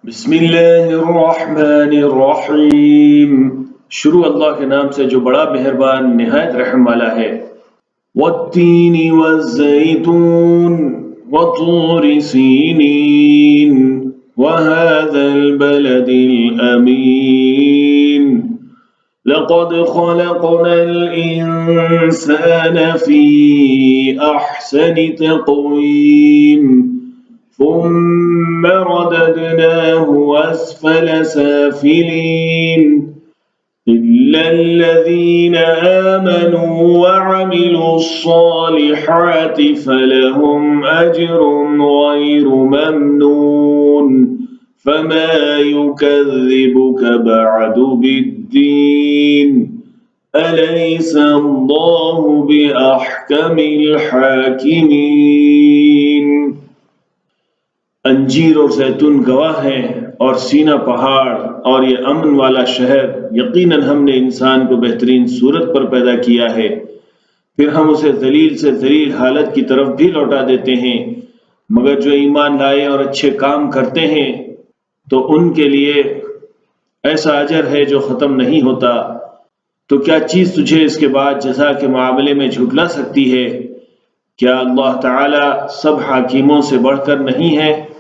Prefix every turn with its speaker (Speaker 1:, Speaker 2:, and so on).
Speaker 1: बिस्मिल्लाहिर्रहमानिर्रहीम। शुरू अल्लाह के नाम से जो बड़ा मेहरबान निहायत रहम वाला है। वत्तीनी वज़्ज़ैतून वतूरि सीनीन वहाज़ल बलदिल अमीन लक़द ख़लक़नल इंसान फ़ी अहसनि तक़वीम ثم رددناه أسفل سافلين إلا الذين آمنوا وعملوا الصالحات فلهم أجر غير ممنون فما يكذبك بعد بالدين أليس الله بأحكم الحاكمين। अंजीर और जैतून गवाह हैं और सीना पहाड़ और ये अमन वाला शहर, यकीनन हमने इंसान को बेहतरीन सूरत पर पैदा किया है, फिर हम उसे जलील से जलील हालत की तरफ भी लौटा देते हैं। मगर जो ईमान लाए और अच्छे काम करते हैं तो उनके लिए ऐसा अजर है जो ख़त्म नहीं होता। तो क्या चीज़ तुझे इसके बाद जज़ा के मामले में झुठला सकती है? क्या अल्लाह ताला सब हाकिमों से बढ़कर नहीं है?